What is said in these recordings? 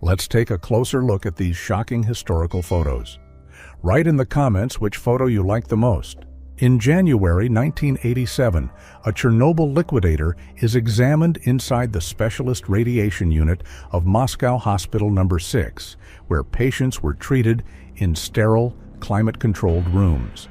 Let's take a closer look at these shocking historical photos. Write in the comments which photo you like the most. In January 1987, a Chernobyl liquidator is examined inside the Specialist Radiation Unit of Moscow Hospital No. 6, where patients were treated in sterile, climate-controlled rooms.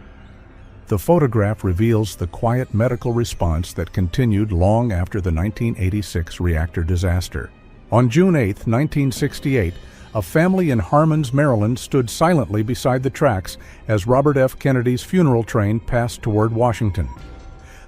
The photograph reveals the quiet medical response that continued long after the 1986 reactor disaster. On June 8, 1968, a family in Harmons, Maryland stood silently beside the tracks as Robert F. Kennedy's funeral train passed toward Washington.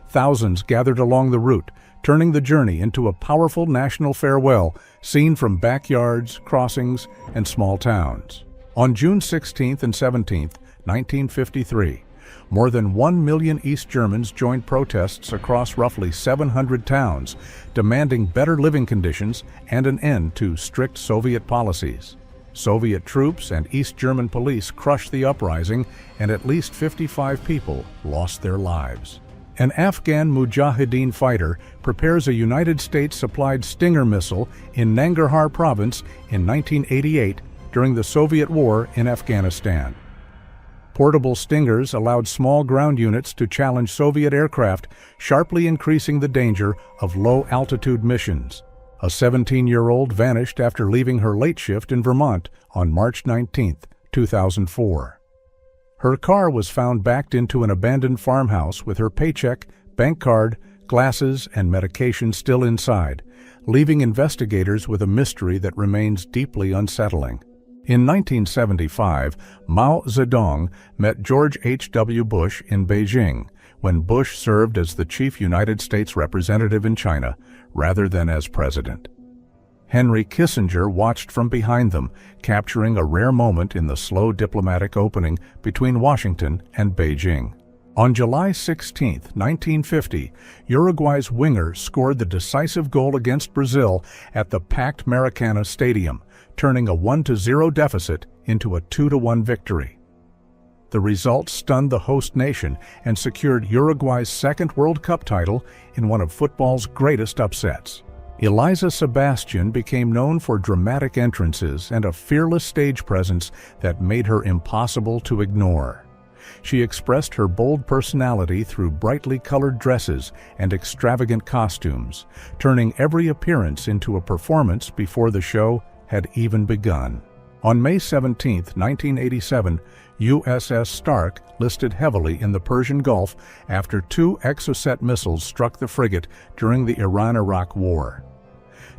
Thousands gathered along the route, turning the journey into a powerful national farewell seen from backyards, crossings, and small towns. On June 16 and 17, 1953, more than 1 million East Germans joined protests across roughly 700 towns, demanding better living conditions and an end to strict Soviet policies. Soviet troops and East German police crushed the uprising, and at least 55 people lost their lives. An Afghan Mujahideen fighter prepares a United States-supplied Stinger missile in Nangarhar province in 1988 during the Soviet war in Afghanistan. Portable Stingers allowed small ground units to challenge Soviet aircraft, sharply increasing the danger of low-altitude missions. A 17-year-old vanished after leaving her late shift in Vermont on March 19, 2004. Her car was found backed into an abandoned farmhouse with her paycheck, bank card, glasses, and medication still inside, leaving investigators with a mystery that remains deeply unsettling. In 1975, Mao Zedong met George H.W. Bush in Beijing, when Bush served as the chief United States representative in China rather than as president. Henry Kissinger watched from behind them, capturing a rare moment in the slow diplomatic opening between Washington and Beijing. On July 16, 1950, Uruguay's winger scored the decisive goal against Brazil at the packed Maracana Stadium, turning a 1-0 deficit into a 2-1 victory. The result stunned the host nation and secured Uruguay's second World Cup title in one of football's greatest upsets. Eliza Sebastian became known for dramatic entrances and a fearless stage presence that made her impossible to ignore. She expressed her bold personality through brightly colored dresses and extravagant costumes, turning every appearance into a performance before the show had even begun. On May 17, 1987, USS Stark listed heavily in the Persian Gulf after 2 Exocet missiles struck the frigate during the Iran-Iraq War.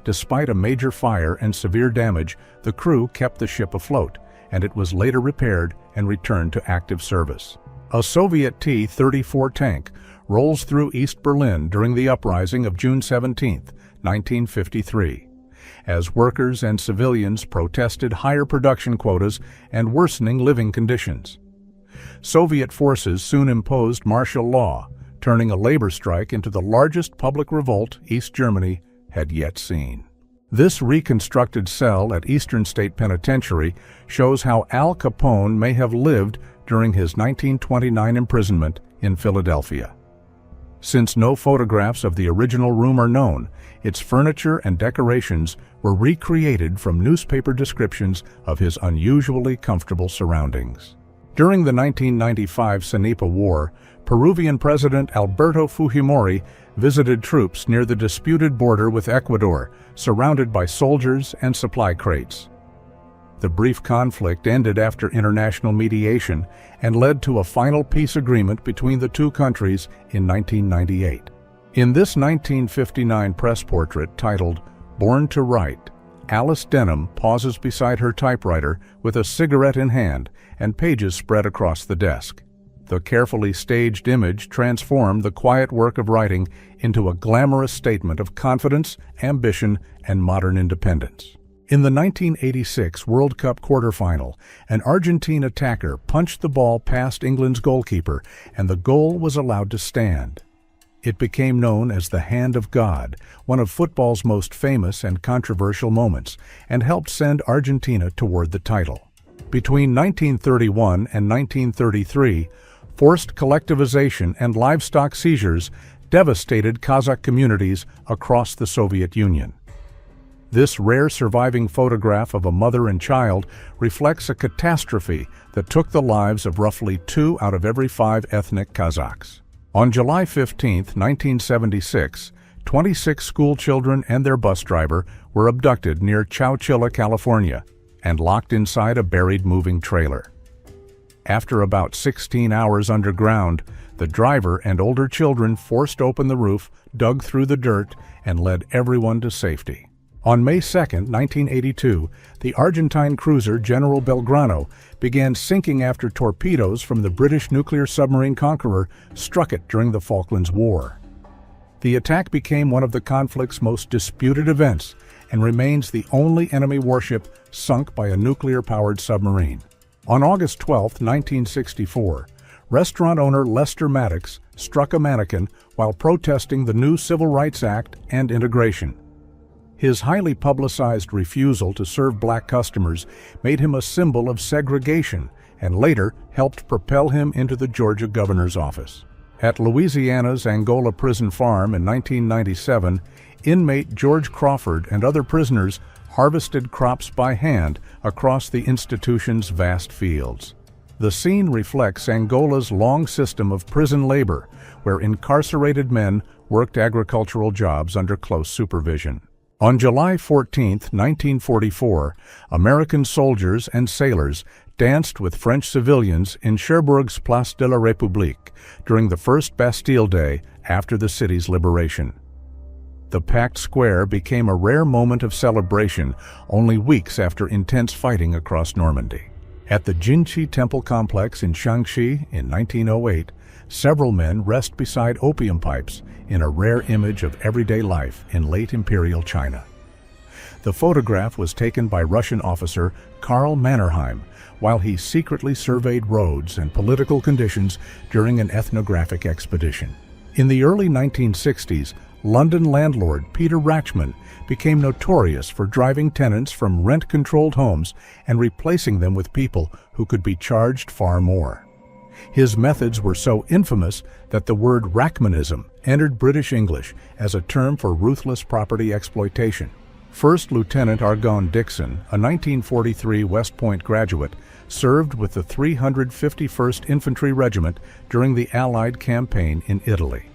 Despite a major fire and severe damage, the crew kept the ship afloat, and it was later repaired and returned to active service. A Soviet T-34 tank rolls through East Berlin during the uprising of June 17, 1953. As workers and civilians protested higher production quotas and worsening living conditions. Soviet forces soon imposed martial law, turning a labor strike into the largest public revolt East Germany had yet seen. This reconstructed cell at Eastern State Penitentiary shows how Al Capone may have lived during his 1929 imprisonment in Philadelphia. Since no photographs of the original room are known, its furniture and decorations were recreated from newspaper descriptions of his unusually comfortable surroundings. During the 1995 Sanipa War, Peruvian President Alberto Fujimori visited troops near the disputed border with Ecuador, surrounded by soldiers and supply crates. The brief conflict ended after international mediation and led to a final peace agreement between the two countries in 1998. In this 1959 press portrait titled "Born to Write," Alice Denham pauses beside her typewriter with a cigarette in hand and pages spread across the desk. The carefully staged image transformed the quiet work of writing into a glamorous statement of confidence, ambition, and modern independence. In the 1986 World Cup quarterfinal, an Argentine attacker punched the ball past England's goalkeeper, and the goal was allowed to stand. It became known as the Hand of God, one of football's most famous and controversial moments, and helped send Argentina toward the title. Between 1931 and 1933, forced collectivization and livestock seizures devastated Kazakh communities across the Soviet Union. This rare surviving photograph of a mother and child reflects a catastrophe that took the lives of roughly 2 out of every 5 ethnic Kazakhs. On July 15, 1976, 26 school children and their bus driver were abducted near Chowchilla, California, and locked inside a buried moving trailer. After about 16 hours underground, the driver and older children forced open the roof, dug through the dirt, and led everyone to safety. On May 2, 1982, the Argentine cruiser General Belgrano began sinking after torpedoes from the British nuclear submarine Conqueror struck it during the Falklands War. The attack became one of the conflict's most disputed events and remains the only enemy warship sunk by a nuclear-powered submarine. On August 12, 1964, restaurant owner Lester Maddox struck a mannequin while protesting the new Civil Rights Act and integration. His highly publicized refusal to serve black customers made him a symbol of segregation and later helped propel him into the Georgia governor's office. At Louisiana's Angola Prison Farm in 1997, inmate George Crawford and other prisoners harvested crops by hand across the institution's vast fields. The scene reflects Angola's long system of prison labor, where incarcerated men worked agricultural jobs under close supervision. On July 14, 1944, American soldiers and sailors danced with French civilians in Cherbourg's Place de la République during the first Bastille Day after the city's liberation. The packed square became a rare moment of celebration only weeks after intense fighting across Normandy. At the Jinchi Temple complex in Shaanxi in 1908, several men rest beside opium pipes in a rare image of everyday life in late imperial China. The photograph was taken by Russian officer Karl Mannerheim while he secretly surveyed roads and political conditions during an ethnographic expedition. In the early 1960s, London landlord Peter Rachman became notorious for driving tenants from rent-controlled homes and replacing them with people who could be charged far more. His methods were so infamous that the word Rachmanism entered British English as a term for ruthless property exploitation. First Lieutenant Argonne Dixon, a 1943 West Point graduate, served with the 351st Infantry Regiment during the Allied campaign in Italy.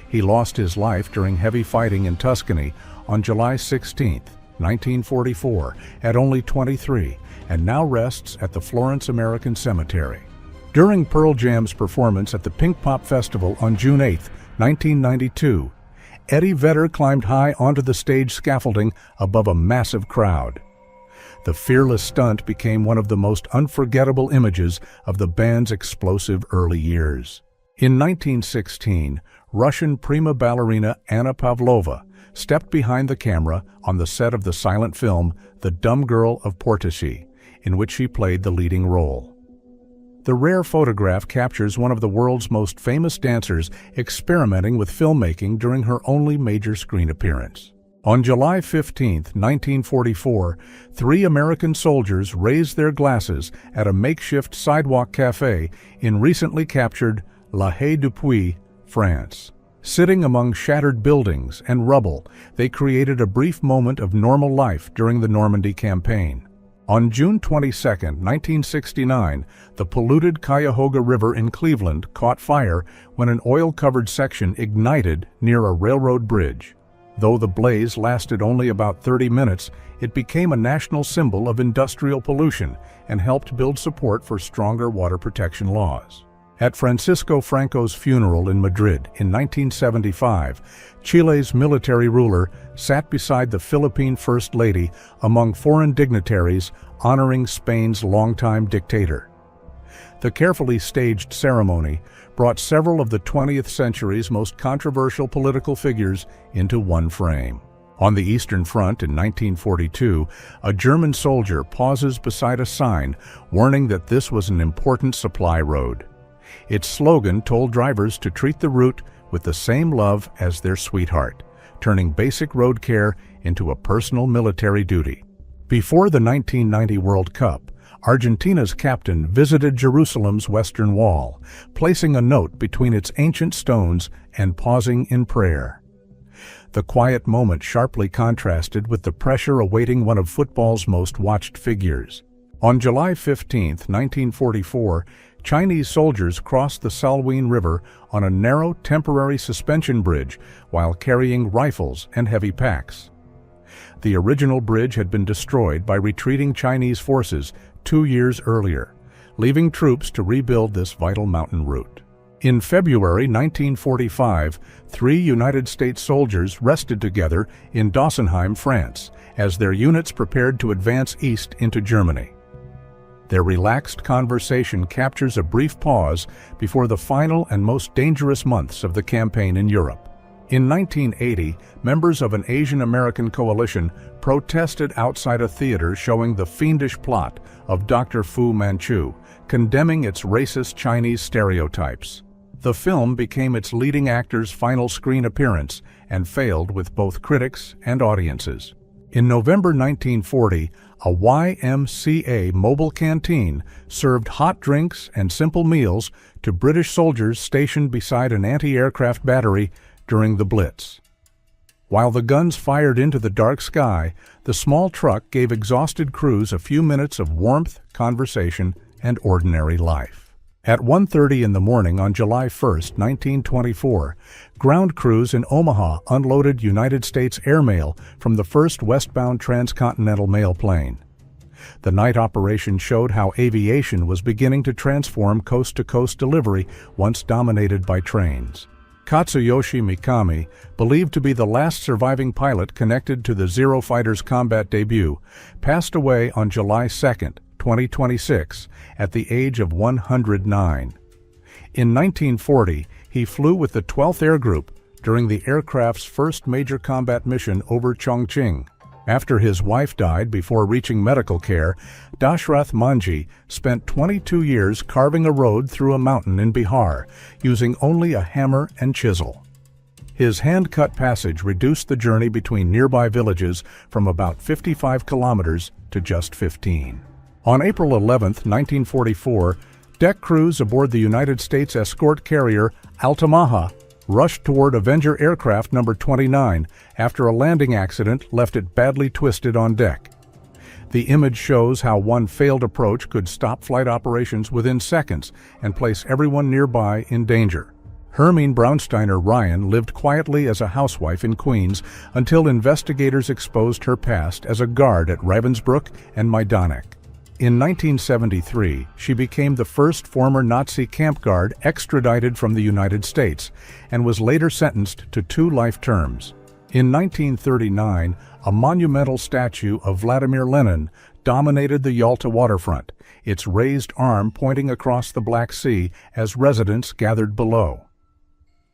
He lost his life during heavy fighting in Tuscany on July 16, 1944, at only 23, and now rests at the Florence American Cemetery. During Pearl Jam's performance at the Pink Pop Festival on June 8, 1992, Eddie Vedder climbed high onto the stage scaffolding above a massive crowd. The fearless stunt became one of the most unforgettable images of the band's explosive early years. In 1916, Russian prima ballerina Anna Pavlova stepped behind the camera on the set of the silent film The Dumb Girl of Portici, in which she played the leading role. The rare photograph captures one of the world's most famous dancers experimenting with filmmaking during her only major screen appearance. On July 15, 1944, 3 American soldiers raised their glasses at a makeshift sidewalk cafe in recently captured La Haye-du-Puy, France. Sitting among shattered buildings and rubble, they created a brief moment of normal life during the Normandy campaign. On June 22, 1969, the polluted Cuyahoga River in Cleveland caught fire when an oil-covered section ignited near a railroad bridge. Though the blaze lasted only about 30 minutes, it became a national symbol of industrial pollution and helped build support for stronger water protection laws. At Francisco Franco's funeral in Madrid in 1975, Chile's military ruler sat beside the Philippine First Lady among foreign dignitaries honoring Spain's longtime dictator. The carefully staged ceremony brought several of the 20th century's most controversial political figures into one frame. On the Eastern Front in 1942, a German soldier pauses beside a sign warning that this was an important supply road. Its slogan told drivers to treat the route with the same love as their sweetheart, turning basic road care into a personal military duty. Before the 1990 World Cup, Argentina's captain visited Jerusalem's Western Wall, placing a note between its ancient stones and pausing in prayer. The quiet moment sharply contrasted with the pressure awaiting one of football's most watched figures. On July 15, 1944, Chinese soldiers crossed the Salween River on a narrow temporary suspension bridge while carrying rifles and heavy packs. The original bridge had been destroyed by retreating Chinese forces 2 years earlier, leaving troops to rebuild this vital mountain route. In February 1945, 3 United States soldiers rested together in Dossenheim, France, as their units prepared to advance east into Germany. Their relaxed conversation captures a brief pause before the final and most dangerous months of the campaign in Europe. In 1980, members of an Asian American coalition protested outside a theater showing the fiendish plot of Dr. Fu Manchu, condemning its racist Chinese stereotypes. The film became its leading actor's final screen appearance and failed with both critics and audiences. In November 1940, a YMCA mobile canteen served hot drinks and simple meals to British soldiers stationed beside an anti-aircraft battery during the Blitz. While the guns fired into the dark sky, the small truck gave exhausted crews a few minutes of warmth, conversation, and ordinary life. At 1:30 in the morning on July 1, 1924, ground crews in Omaha unloaded United States airmail from the first westbound transcontinental mail plane. The night operation showed how aviation was beginning to transform coast-to-coast delivery once dominated by trains. Katsuyoshi Mikami, believed to be the last surviving pilot connected to the Zero Fighter's combat debut, passed away on July 2, 2026, at the age of 109. In 1940, he flew with the 12th Air Group during the aircraft's first major combat mission over Chongqing. After his wife died before reaching medical care, Dashrath Manji spent 22 years carving a road through a mountain in Bihar, using only a hammer and chisel. His hand-cut passage reduced the journey between nearby villages from about 55 kilometers to just 15. On April 11, 1944, deck crews aboard the United States escort carrier Altamaha rushed toward Avenger Aircraft No. 29 after a landing accident left it badly twisted on deck. The image shows how one failed approach could stop flight operations within seconds and place everyone nearby in danger. Hermine Braunsteiner Ryan lived quietly as a housewife in Queens until investigators exposed her past as a guard at Ravensbrück and Majdanek. In 1973, she became the first former Nazi camp guard extradited from the United States and was later sentenced to 2 life terms. In 1939, a monumental statue of Vladimir Lenin dominated the Yalta waterfront, its raised arm pointing across the Black Sea as residents gathered below.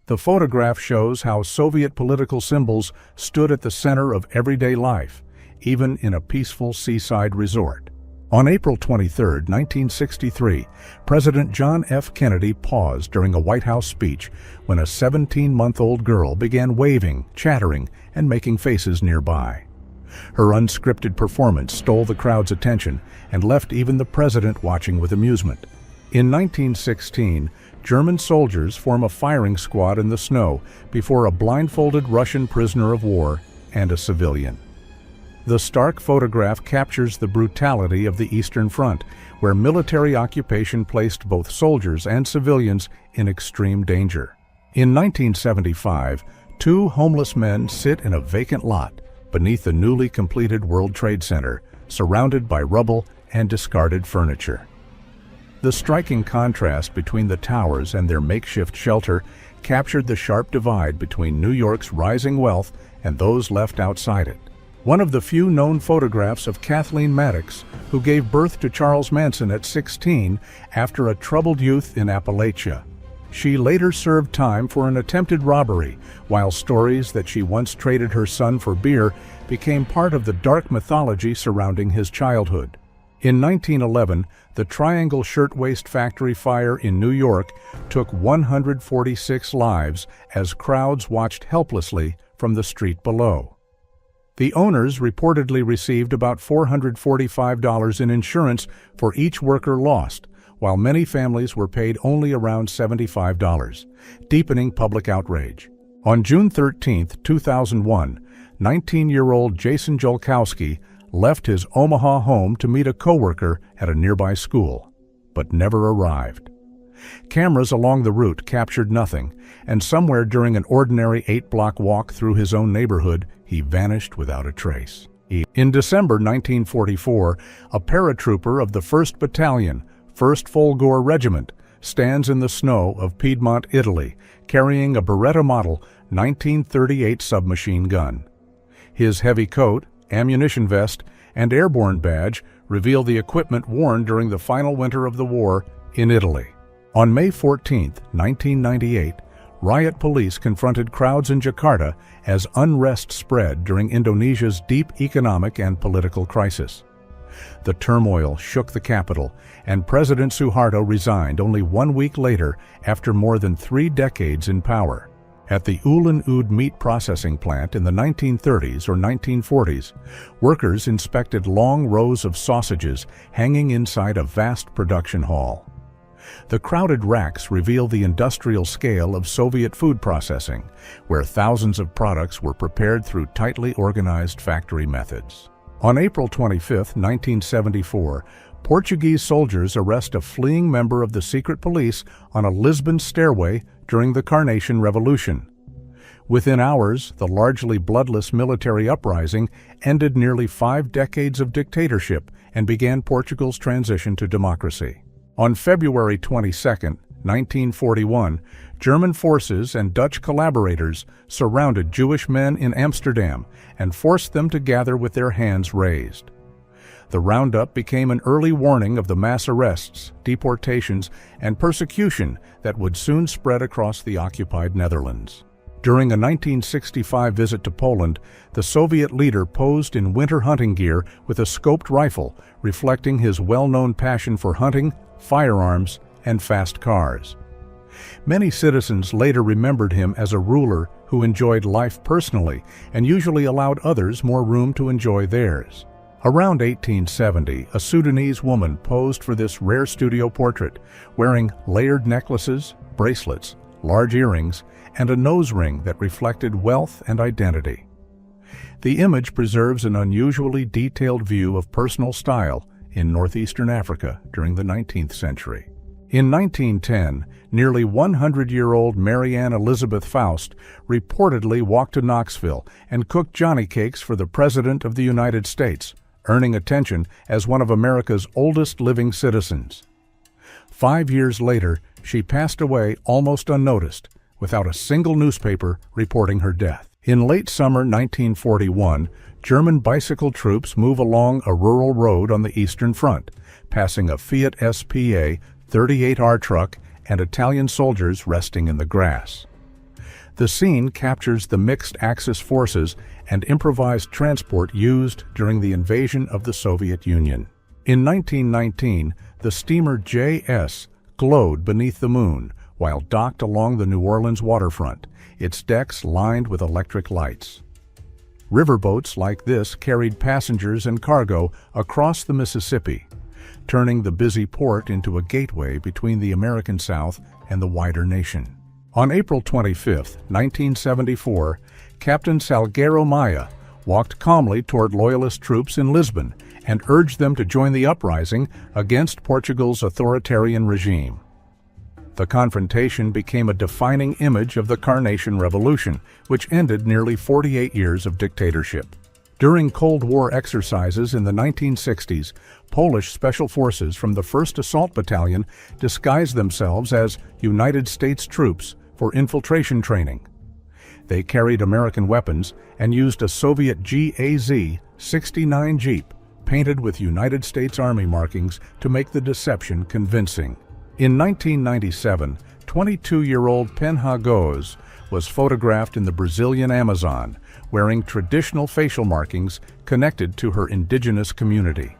The photograph shows how Soviet political symbols stood at the center of everyday life, even in a peaceful seaside resort. On April 23, 1963, President John F. Kennedy paused during a White House speech when a 17-month-old girl began waving, chattering, and making faces nearby. Her unscripted performance stole the crowd's attention and left even the president watching with amusement. In 1916, German soldiers form a firing squad in the snow before a blindfolded Russian prisoner of war and a civilian. The stark photograph captures the brutality of the Eastern Front, where military occupation placed both soldiers and civilians in extreme danger. In 1975, 2 homeless men sit in a vacant lot beneath the newly completed World Trade Center, surrounded by rubble and discarded furniture. The striking contrast between the towers and their makeshift shelter captured the sharp divide between New York's rising wealth and those left outside it. One of the few known photographs of Kathleen Maddox, who gave birth to Charles Manson at 16 after a troubled youth in Appalachia. She later served time for an attempted robbery, while stories that she once traded her son for beer became part of the dark mythology surrounding his childhood. In 1911, the Triangle Shirtwaist Factory fire in New York took 146 lives as crowds watched helplessly from the street below. The owners reportedly received about $445 in insurance for each worker lost, while many families were paid only around $75, deepening public outrage. On June 13, 2001, 19-year-old Jason Jolkowski left his Omaha home to meet a coworker at a nearby school, but never arrived. Cameras along the route captured nothing, and somewhere during an ordinary 8-block walk through his own neighborhood, he vanished without a trace. In December 1944, a paratrooper of the 1st Battalion, 1st Folgore Regiment, stands in the snow of Piedmont, Italy, carrying a Beretta Model 1938 submachine gun. His heavy coat, ammunition vest, and airborne badge reveal the equipment worn during the final winter of the war in Italy. On May 14, 1998, riot police confronted crowds in Jakarta as unrest spread during Indonesia's deep economic and political crisis. The turmoil shook the capital, and President Suharto resigned only 1 week later after more than 3 decades in power. At the Ulen Oud meat processing plant in the 1930s or 1940s, workers inspected long rows of sausages hanging inside a vast production hall. The crowded racks reveal the industrial scale of Soviet food processing, where thousands of products were prepared through tightly organized factory methods. On April 25, 1974, Portuguese soldiers arrest a fleeing member of the secret police on a Lisbon stairway during the Carnation Revolution. Within hours, the largely bloodless military uprising ended nearly 5 decades of dictatorship and began Portugal's transition to democracy. On February 22, 1941, German forces and Dutch collaborators surrounded Jewish men in Amsterdam and forced them to gather with their hands raised. The roundup became an early warning of the mass arrests, deportations, and persecution that would soon spread across the occupied Netherlands. During a 1965 visit to Poland, the Soviet leader posed in winter hunting gear with a scoped rifle, reflecting his well-known passion for hunting, firearms, and fast cars. Many citizens later remembered him as a ruler who enjoyed life personally and usually allowed others more room to enjoy theirs. Around 1870, a Sudanese woman posed for this rare studio portrait, wearing layered necklaces, bracelets, large earrings, and a nose ring that reflected wealth and identity. The image preserves an unusually detailed view of personal style in northeastern Africa during the 19th century. In 1910, nearly 100-year-old Marianne Elizabeth Faust reportedly walked to Knoxville and cooked Johnny cakes for the President of the United States, earning attention as one of America's oldest living citizens. 5 years later, she passed away almost unnoticed, without a single newspaper reporting her death. In late summer 1941, German bicycle troops move along a rural road on the Eastern Front, passing a Fiat SPA 38R truck and Italian soldiers resting in the grass. The scene captures the mixed Axis forces and improvised transport used during the invasion of the Soviet Union. In 1919, the steamer JS glowed beneath the moon while docked along the New Orleans waterfront, its decks lined with electric lights. Riverboats like this carried passengers and cargo across the Mississippi, turning the busy port into a gateway between the American South and the wider nation. On April 25, 1974, Captain Salguero Maya walked calmly toward Loyalist troops in Lisbon and urged them to join the uprising against Portugal's authoritarian regime. The confrontation became a defining image of the Carnation Revolution, which ended nearly 48 years of dictatorship. During Cold War exercises in the 1960s, Polish special forces from the 1st Assault Battalion disguised themselves as United States troops for infiltration training. They carried American weapons and used a Soviet GAZ-69 Jeep painted with United States Army markings to make the deception convincing. In 1997, 22-year-old Penha Goes was photographed in the Brazilian Amazon, wearing traditional facial markings connected to her indigenous community.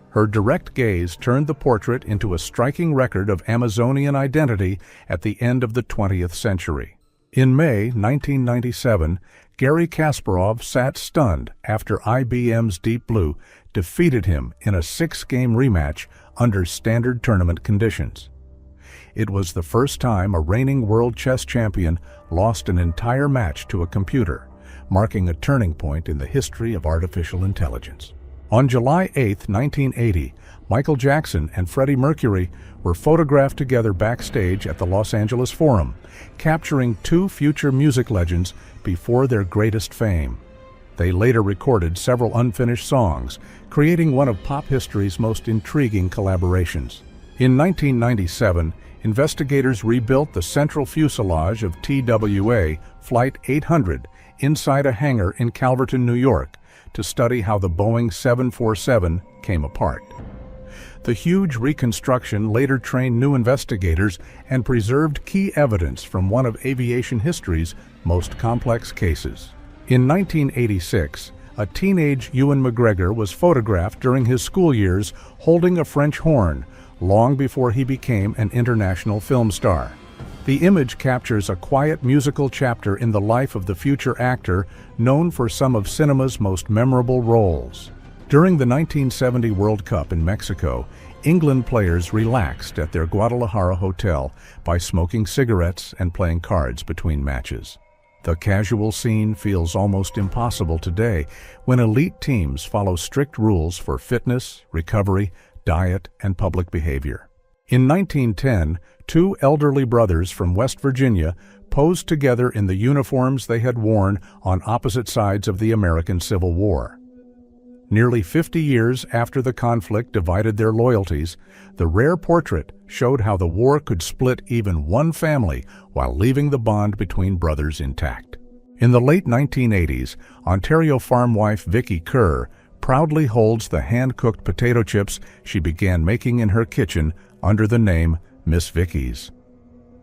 Her direct gaze turned the portrait into a striking record of Amazonian identity at the end of the 20th century. In May 1997, Garry Kasparov sat stunned after IBM's Deep Blue defeated him in a 6-game rematch under standard tournament conditions. It was the first time a reigning world chess champion lost an entire match to a computer, marking a turning point in the history of artificial intelligence. On July 8, 1980, Michael Jackson and Freddie Mercury were photographed together backstage at the Los Angeles Forum, capturing two future music legends before their greatest fame. They later recorded several unfinished songs, creating one of pop history's most intriguing collaborations. In 1997, investigators rebuilt the central fuselage of TWA Flight 800 inside a hangar in Calverton, New York, to study how the Boeing 747 came apart. The huge reconstruction later trained new investigators and preserved key evidence from one of aviation history's most complex cases. In 1986, a teenage Ewan McGregor was photographed during his school years holding a French horn, long before he became an international film star. The image captures a quiet musical chapter in the life of the future actor known for some of cinema's most memorable roles. During the 1970 World Cup in Mexico, England players relaxed at their Guadalajara hotel by smoking cigarettes and playing cards between matches. The casual scene feels almost impossible today when elite teams follow strict rules for fitness, recovery, diet, and public behavior. In 1910, two elderly brothers from West Virginia posed together in the uniforms they had worn on opposite sides of the American Civil War. Nearly 50 years after the conflict divided their loyalties, the rare portrait showed how the war could split even one family while leaving the bond between brothers intact. In the late 1980s, Ontario farm wife Vicky Kerr proudly holds the hand-cooked potato chips she began making in her kitchen under the name Miss Vicky's.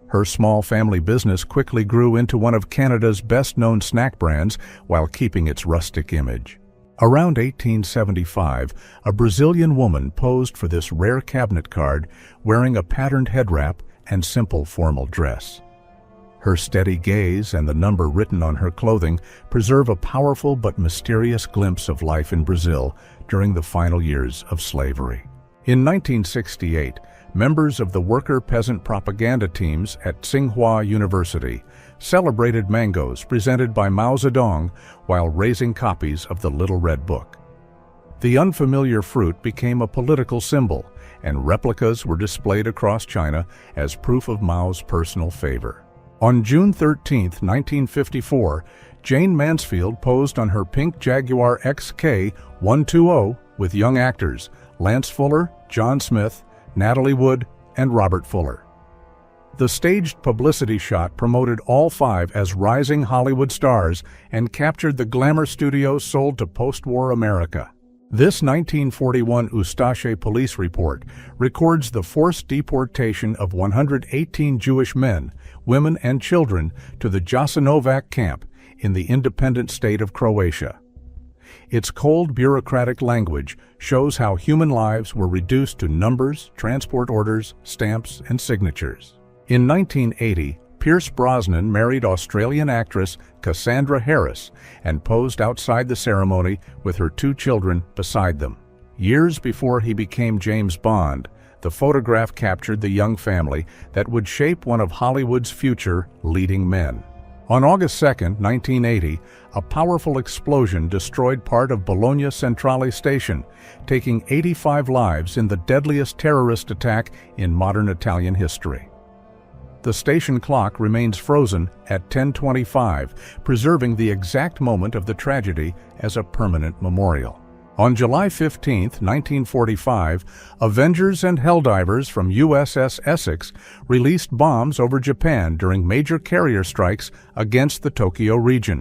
Her small family business quickly grew into one of Canada's best-known snack brands while keeping its rustic image. Around 1875, a Brazilian woman posed for this rare cabinet card wearing a patterned head wrap and simple formal dress. Her steady gaze and the number written on her clothing preserve a powerful but mysterious glimpse of life in Brazil during the final years of slavery. In 1968, members of the worker-peasant propaganda teams at Tsinghua University celebrated mangoes presented by Mao Zedong while raising copies of the Little Red Book. The unfamiliar fruit became a political symbol, and replicas were displayed across China as proof of Mao's personal favor. On June 13, 1954, Jane Mansfield posed on her pink Jaguar XK120 with young actors Lance Fuller, John Smith, Natalie Wood, and Robert Fuller. The staged publicity shot promoted all five as rising Hollywood stars and captured the glamour studios sold to post-war America. This 1941 Ustache police report records the forced deportation of 118 Jewish men, women, and children to the Jasenovac camp in the independent state of Croatia. Its cold bureaucratic language shows how human lives were reduced to numbers, transport orders, stamps, and signatures. In 1980, Pierce Brosnan married Australian actress Cassandra Harris and posed outside the ceremony with her two children beside them. Years before he became James Bond, the photograph captured the young family that would shape one of Hollywood's future leading men. On August 2, 1980, a powerful explosion destroyed part of Bologna Centrale Station, taking 85 lives in the deadliest terrorist attack in modern Italian history. The station clock remains frozen at 10:25, preserving the exact moment of the tragedy as a permanent memorial. On July 15, 1945, Avengers and Helldivers from USS Essex released bombs over Japan during major carrier strikes against the Tokyo region.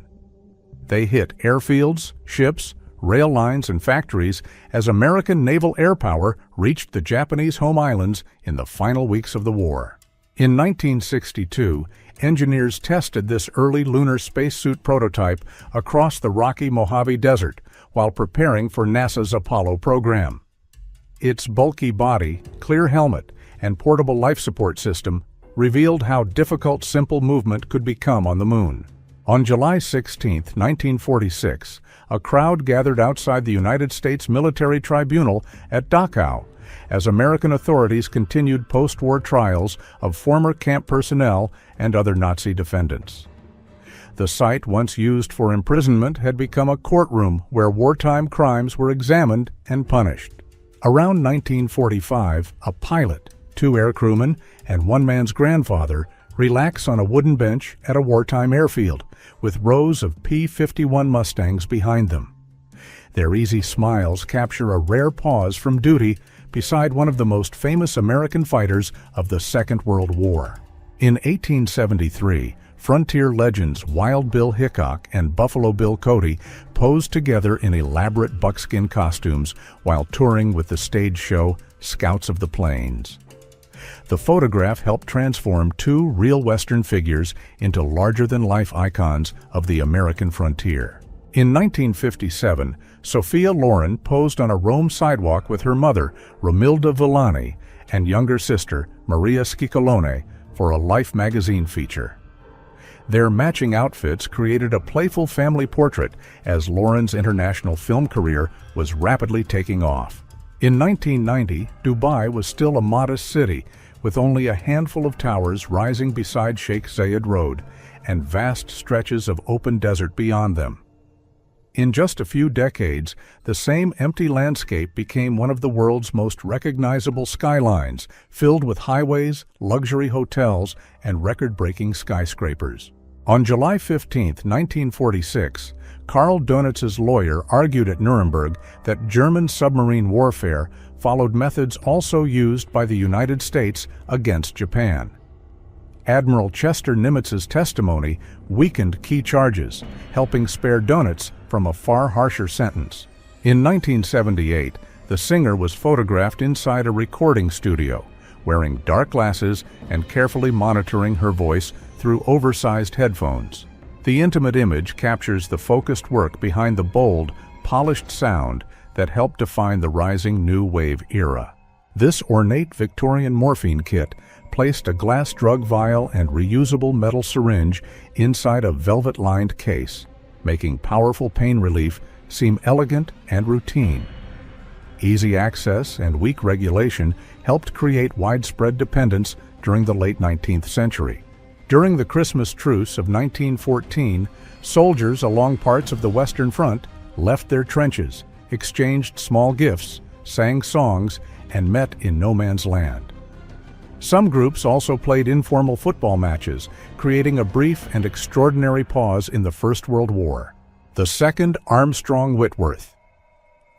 They hit airfields, ships, rail lines, and factories as American naval air power reached the Japanese home islands in the final weeks of the war. In 1962, engineers tested this early lunar spacesuit prototype across the rocky Mojave Desert while preparing for NASA's Apollo program. Its bulky body, clear helmet, and portable life support system revealed how difficult simple movement could become on the moon. On July 16, 1946, a crowd gathered outside the United States Military Tribunal at Dachau as American authorities continued post-war trials of former camp personnel and other Nazi defendants. The site, once used for imprisonment, had become a courtroom where wartime crimes were examined and punished. Around 1945, a pilot, 2 aircrewmen, and one man's grandfather relax on a wooden bench at a wartime airfield, with rows of P-51 Mustangs behind them. Their easy smiles capture a rare pause from duty beside one of the most famous American fighters of the Second World War. In 1873, frontier legends Wild Bill Hickok and Buffalo Bill Cody posed together in elaborate buckskin costumes while touring with the stage show Scouts of the Plains. The photograph helped transform 2 real Western figures into larger-than-life icons of the American frontier. In 1957, Sophia Loren posed on a Rome sidewalk with her mother, Romilda Villani, and younger sister, Maria Schiccolone, for a Life magazine feature. Their matching outfits created a playful family portrait as Loren's international film career was rapidly taking off. In 1990, Dubai was still a modest city, with only a handful of towers rising beside Sheikh Zayed Road and vast stretches of open desert beyond them. In just a few decades, the same empty landscape became one of the world's most recognizable skylines, filled with highways, luxury hotels, and record-breaking skyscrapers. On July 15, 1946, Karl Dönitz's lawyer argued at Nuremberg that German submarine warfare followed methods also used by the United States against Japan. Admiral Chester Nimitz's testimony weakened key charges, helping spare Dönitz from a far harsher sentence. In 1978, the singer was photographed inside a recording studio, wearing dark glasses and carefully monitoring her voice through oversized headphones. The intimate image captures the focused work behind the bold, polished sound that helped define the rising new wave era. This ornate Victorian morphine kit placed a glass drug vial and reusable metal syringe inside a velvet-lined case, making powerful pain relief seem elegant and routine. Easy access and weak regulation helped create widespread dependence during the late 19th century. During the Christmas truce of 1914, soldiers along parts of the Western Front left their trenches, exchanged small gifts, sang songs, and met in no man's land. Some groups also played informal football matches, creating a brief and extraordinary pause in the First World War. The Second Armstrong Whitworth.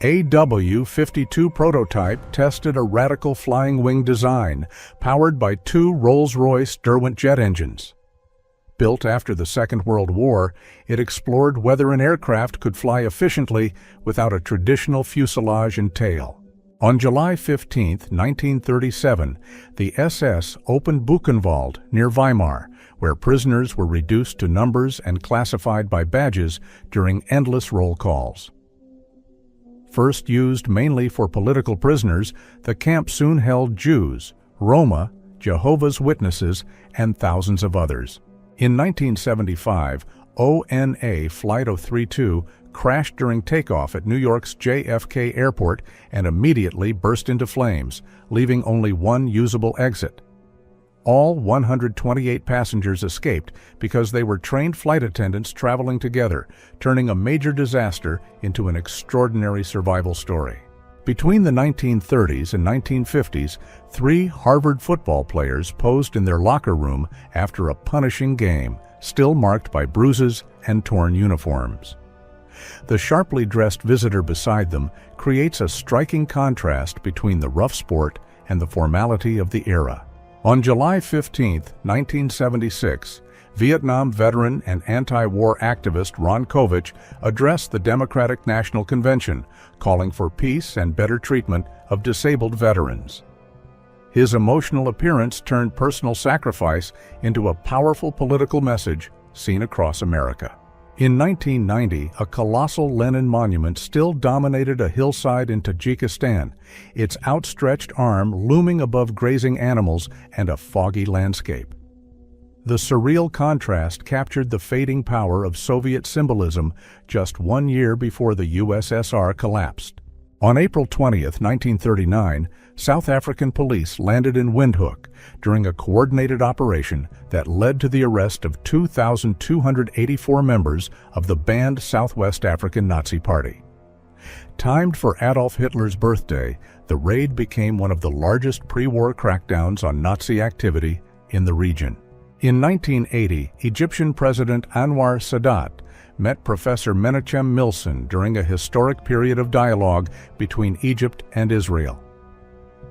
AW-52 prototype tested a radical flying wing design, powered by 2 Rolls-Royce Derwent jet engines. Built after the Second World War, it explored whether an aircraft could fly efficiently without a traditional fuselage and tail. On July 15, 1937, the SS opened Buchenwald near Weimar, where prisoners were reduced to numbers and classified by badges during endless roll calls. First used mainly for political prisoners, the camp soon held Jews, Roma, Jehovah's Witnesses, and thousands of others. In 1975, ONA Flight 032 crashed during takeoff at New York's JFK Airport and immediately burst into flames, leaving only one usable exit. All 128 passengers escaped because they were trained flight attendants traveling together, turning a major disaster into an extraordinary survival story. Between the 1930s and 1950s, 3 Harvard football players posed in their locker room after a punishing game, still marked by bruises and torn uniforms. The sharply dressed visitor beside them creates a striking contrast between the rough sport and the formality of the era. On July 15, 1976, Vietnam veteran and anti-war activist Ron Kovich addressed the Democratic National Convention, calling for peace and better treatment of disabled veterans. His emotional appearance turned personal sacrifice into a powerful political message seen across America. In 1990, a colossal Lenin monument still dominated a hillside in Tajikistan, its outstretched arm looming above grazing animals and a foggy landscape. The surreal contrast captured the fading power of Soviet symbolism just 1 year before the USSR collapsed. On April 20, 1939, South African police landed in Windhoek during a coordinated operation that led to the arrest of 2,284 members of the banned Southwest African Nazi Party. Timed for Adolf Hitler's birthday, the raid became one of the largest pre-war crackdowns on Nazi activity in the region. In 1980, Egyptian President Anwar Sadat met Professor Menachem Milson during a historic period of dialogue between Egypt and Israel.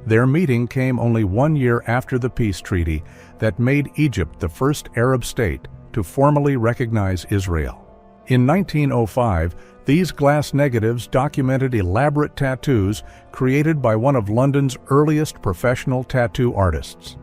Their meeting came only 1 year after the peace treaty that made Egypt the first Arab state to formally recognize Israel. In 1905, these glass negatives documented elaborate tattoos created by one of London's earliest professional tattoo artists.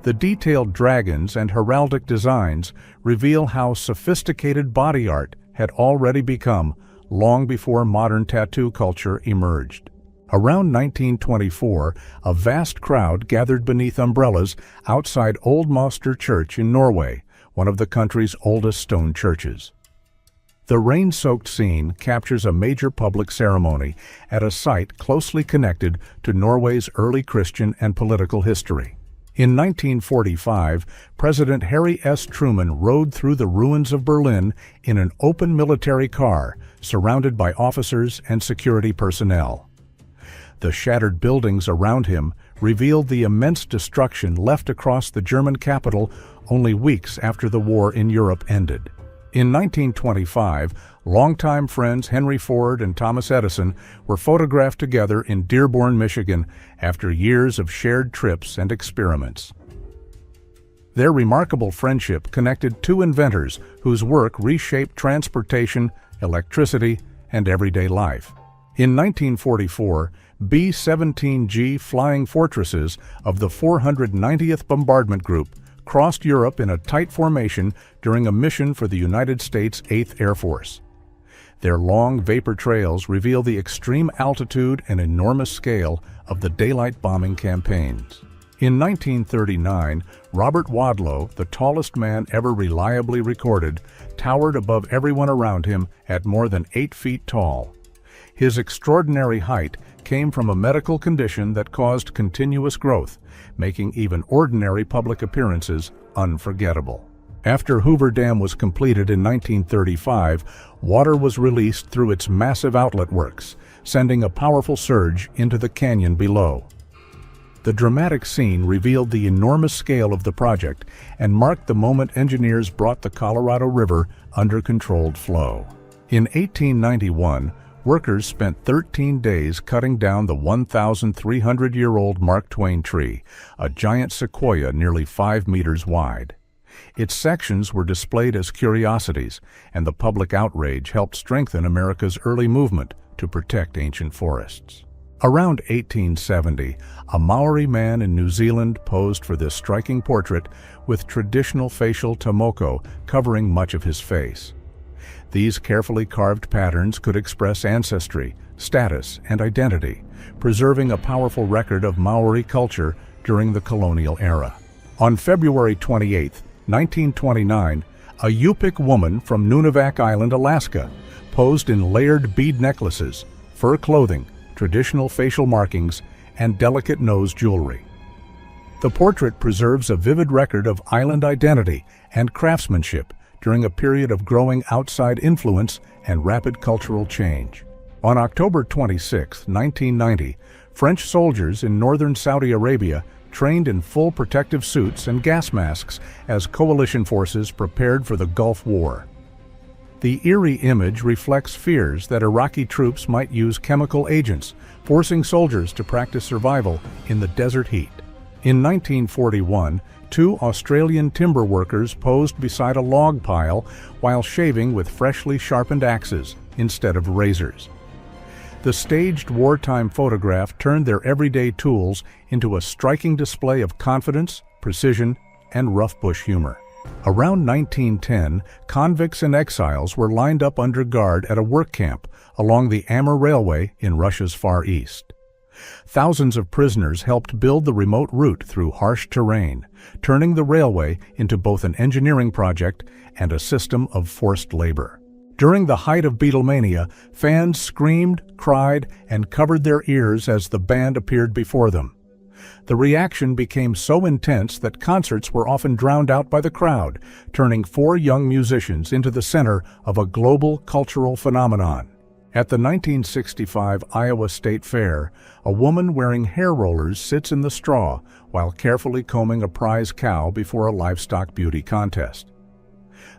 The detailed dragons and heraldic designs reveal how sophisticated body art had already become long before modern tattoo culture emerged. Around 1924, a vast crowd gathered beneath umbrellas outside Old Moster Church in Norway, one of the country's oldest stone churches. The rain-soaked scene captures a major public ceremony at a site closely connected to Norway's early Christian and political history. In 1945, President Harry S. Truman rode through the ruins of Berlin in an open military car surrounded by officers and security personnel. The shattered buildings around him revealed the immense destruction left across the German capital only weeks after the war in Europe ended. In 1925, longtime friends Henry Ford and Thomas Edison were photographed together in Dearborn, Michigan, after years of shared trips and experiments. Their remarkable friendship connected two inventors whose work reshaped transportation, electricity, and everyday life. In 1944, B-17G Flying Fortresses of the 490th Bombardment Group crossed Europe in a tight formation during a mission for the United States 8th Air Force. Their long vapor trails reveal the extreme altitude and enormous scale of the daylight bombing campaigns. In 1939, Robert Wadlow, the tallest man ever reliably recorded, towered above everyone around him at more than 8 feet tall. His extraordinary height came from a medical condition that caused continuous growth, making even ordinary public appearances unforgettable. After Hoover Dam was completed in 1935, water was released through its massive outlet works, sending a powerful surge into the canyon below. The dramatic scene revealed the enormous scale of the project and marked the moment engineers brought the Colorado River under controlled flow. In 1891, workers spent 13 days cutting down the 1,300-year-old Mark Twain tree, a giant sequoia nearly 5 meters wide. Its sections were displayed as curiosities, and the public outrage helped strengthen America's early movement to protect ancient forests. Around 1870, a Maori man in New Zealand posed for this striking portrait with traditional facial tomoko covering much of his face. These carefully carved patterns could express ancestry, status, and identity, preserving a powerful record of Maori culture during the colonial era. On February 28, 1929, a Yupik woman from Nunivak Island, Alaska, posed in layered bead necklaces, fur clothing, traditional facial markings, and delicate nose jewelry. The portrait preserves a vivid record of island identity and craftsmanship during a period of growing outside influence and rapid cultural change. On October 26, 1990, French soldiers in northern Saudi Arabia trained in full protective suits and gas masks as coalition forces prepared for the Gulf War. The eerie image reflects fears that Iraqi troops might use chemical agents, forcing soldiers to practice survival in the desert heat. In 1941, 2 Australian timber workers posed beside a log pile while shaving with freshly sharpened axes instead of razors. The staged wartime photograph turned their everyday tools into a striking display of confidence, precision, and rough bush humor. Around 1910, convicts and exiles were lined up under guard at a work camp along the Amur Railway in Russia's Far East. Thousands of prisoners helped build the remote route through harsh terrain, turning the railway into both an engineering project and a system of forced labor. During the height of Beatlemania, fans screamed, cried, and covered their ears as the band appeared before them. The reaction became so intense that concerts were often drowned out by the crowd, turning 4 young musicians into the center of a global cultural phenomenon. At the 1965 Iowa State Fair, a woman wearing hair rollers sits in the straw while carefully combing a prize cow before a livestock beauty contest.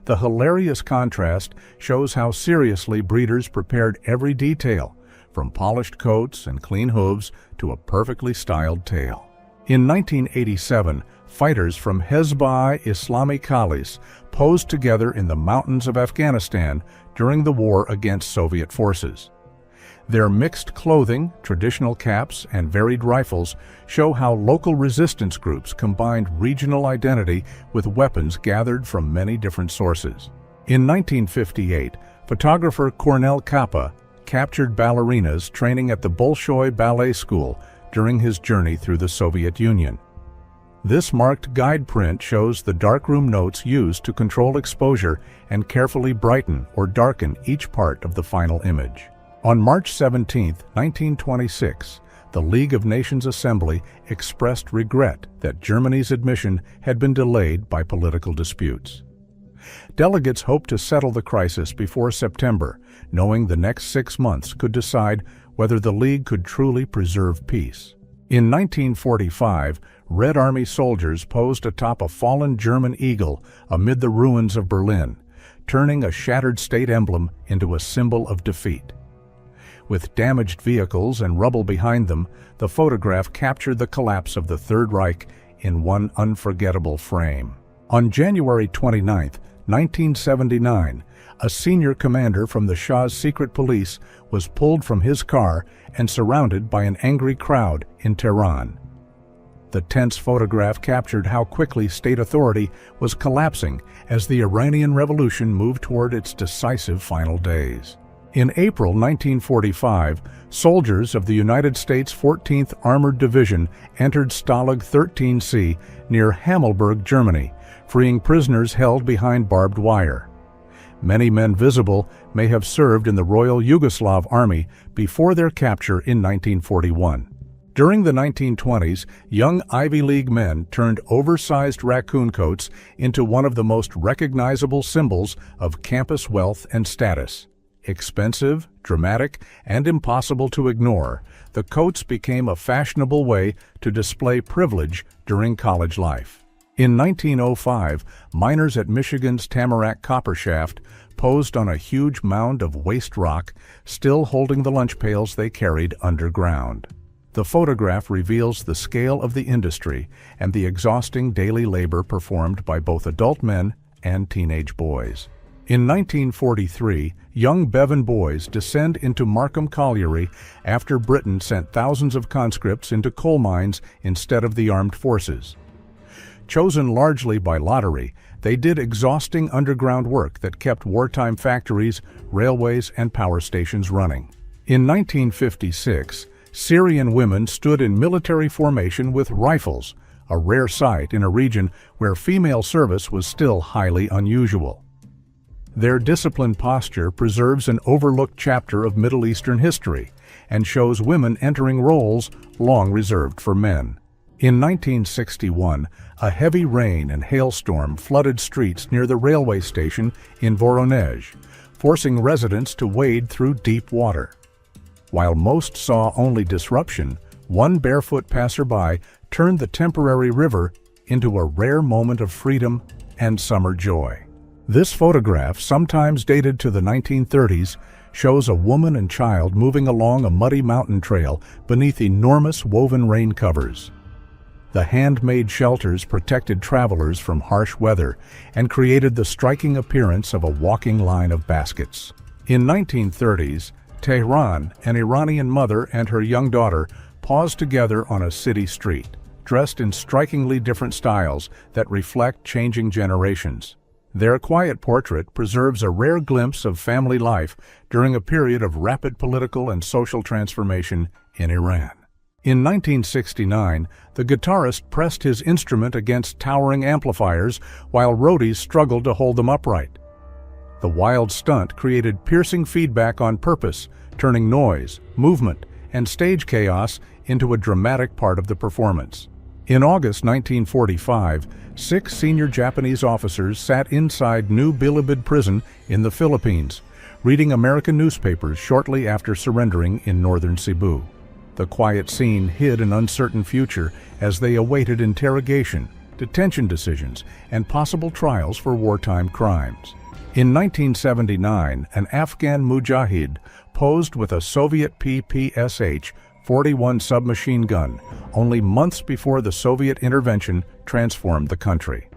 The hilarious contrast shows how seriously breeders prepared every detail, from polished coats and clean hooves to a perfectly styled tail. In 1987, fighters from Hezbollah Islami Khalis posed together in the mountains of Afghanistan during the war against Soviet forces. Their mixed clothing, traditional caps, and varied rifles show how local resistance groups combined regional identity with weapons gathered from many different sources. In 1958, photographer Cornel Capa captured ballerinas training at the Bolshoi Ballet School during his journey through the Soviet Union. This marked guide print shows the darkroom notes used to control exposure and carefully brighten or darken each part of the final image. On March 17, 1926, the League of Nations Assembly expressed regret that Germany's admission had been delayed by political disputes. Delegates hoped to settle the crisis before September, knowing the next 6 months could decide whether the League could truly preserve peace. In 1945, Red Army soldiers posed atop a fallen German eagle amid the ruins of Berlin, turning a shattered state emblem into a symbol of defeat. With damaged vehicles and rubble behind them, the photograph captured the collapse of the Third Reich in one unforgettable frame. On January 29, 1979, a senior commander from the Shah's secret police was pulled from his car and surrounded by an angry crowd in Tehran. The tense photograph captured how quickly state authority was collapsing as the Iranian Revolution moved toward its decisive final days. In April 1945, soldiers of the United States 14th Armored Division entered Stalag 13C near Hammelburg, Germany, freeing prisoners held behind barbed wire. Many men visible may have served in the Royal Yugoslav Army before their capture in 1941. During the 1920s, young Ivy League men turned oversized raccoon coats into one of the most recognizable symbols of campus wealth and status. Expensive, dramatic, and impossible to ignore, the coats became a fashionable way to display privilege during college life. In 1905, miners at Michigan's Tamarack copper shaft posed on a huge mound of waste rock, still holding the lunch pails they carried underground. The photograph reveals the scale of the industry and the exhausting daily labor performed by both adult men and teenage boys. In 1943, young Bevan boys descend into Markham Colliery after Britain sent thousands of conscripts into coal mines instead of the armed forces. Chosen largely by lottery, they did exhausting underground work that kept wartime factories, railways, and power stations running. In 1956, Syrian women stood in military formation with rifles, a rare sight in a region where female service was still highly unusual. Their disciplined posture preserves an overlooked chapter of Middle Eastern history and shows women entering roles long reserved for men. In 1961, a heavy rain and hailstorm flooded streets near the railway station in Voronezh, forcing residents to wade through deep water. While most saw only disruption, one barefoot passerby turned the temporary river into a rare moment of freedom and summer joy. This photograph, sometimes dated to the 1930s, shows a woman and child moving along a muddy mountain trail beneath enormous woven rain covers. The handmade shelters protected travelers from harsh weather and created the striking appearance of a walking line of baskets. In 1930s, Tehran, an Iranian mother and her young daughter, paused together on a city street, dressed in strikingly different styles that reflect changing generations. Their quiet portrait preserves a rare glimpse of family life during a period of rapid political and social transformation in Iran. In 1969, the guitarist pressed his instrument against towering amplifiers while roadies struggled to hold them upright. The wild stunt created piercing feedback on purpose, turning noise, movement, and stage chaos into a dramatic part of the performance. In August 1945, 6 senior Japanese officers sat inside New Bilibid prison in the Philippines, reading American newspapers shortly after surrendering in northern Cebu. The quiet scene hid an uncertain future as they awaited interrogation, detention decisions, and possible trials for wartime crimes. In 1979, an Afghan mujahid posed with a Soviet PPSH-41 submachine gun, only months before the Soviet intervention transformed the country.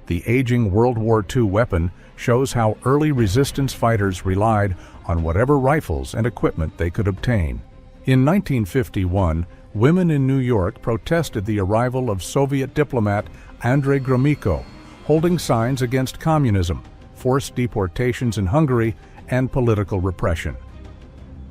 The aging World War II weapon shows how early resistance fighters relied on whatever rifles and equipment they could obtain. In 1951, women in New York protested the arrival of Soviet diplomat Andrei Gromyko, holding signs against communism, forced deportations in Hungary, and political repression.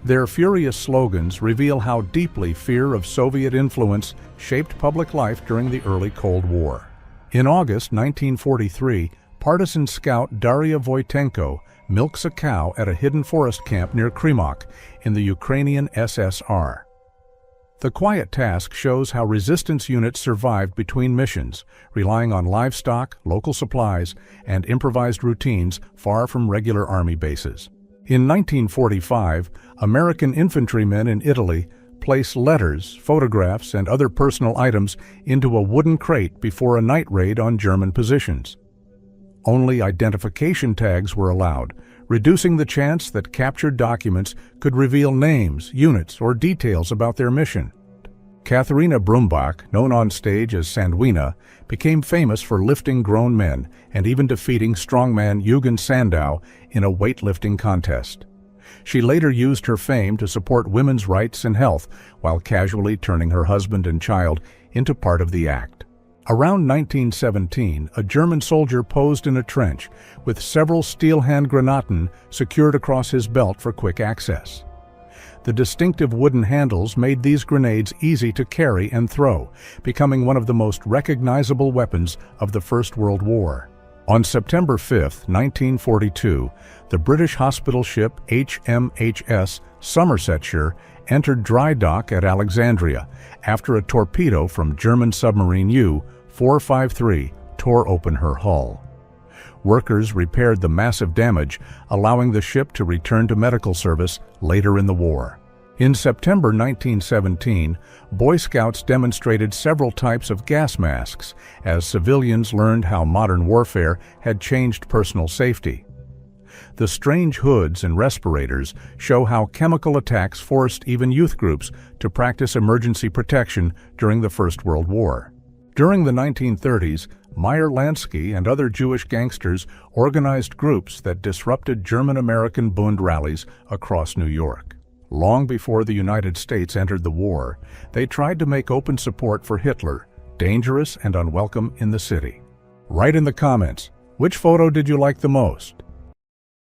Their furious slogans reveal how deeply fear of Soviet influence shaped public life during the early Cold War. In August 1943, partisan scout Daria Voitenko milks a cow at a hidden forest camp near Krymok in the Ukrainian SSR. The quiet task shows how resistance units survived between missions, relying on livestock, local supplies, and improvised routines far from regular army bases. In 1945, American infantrymen in Italy placed letters, photographs, and other personal items into a wooden crate before a night raid on German positions. Only identification tags were allowed, reducing the chance that captured documents could reveal names, units, or details about their mission. Katharina Brumbach, known on stage as Sandwina, became famous for lifting grown men and even defeating strongman Eugen Sandow in a weightlifting contest. She later used her fame to support women's rights and health while casually turning her husband and child into part of the act. Around 1917, a German soldier posed in a trench with several steel hand granaten secured across his belt for quick access. The distinctive wooden handles made these grenades easy to carry and throw, becoming one of the most recognizable weapons of the First World War. On September 5, 1942, the British hospital ship HMHS Somersetshire entered dry dock at Alexandria after a torpedo from German submarine U-453 tore open her hull. Workers repaired the massive damage, allowing the ship to return to medical service later in the war. In September 1917, Boy Scouts demonstrated several types of gas masks as civilians learned how modern warfare had changed personal safety. The strange hoods and respirators show how chemical attacks forced even youth groups to practice emergency protection during the First World War. During the 1930s, Meyer Lansky and other Jewish gangsters organized groups that disrupted German-American Bund rallies across New York. Long before the United States entered the war, they tried to make open support for Hitler dangerous and unwelcome in the city. Write in the comments, which photo did you like the most?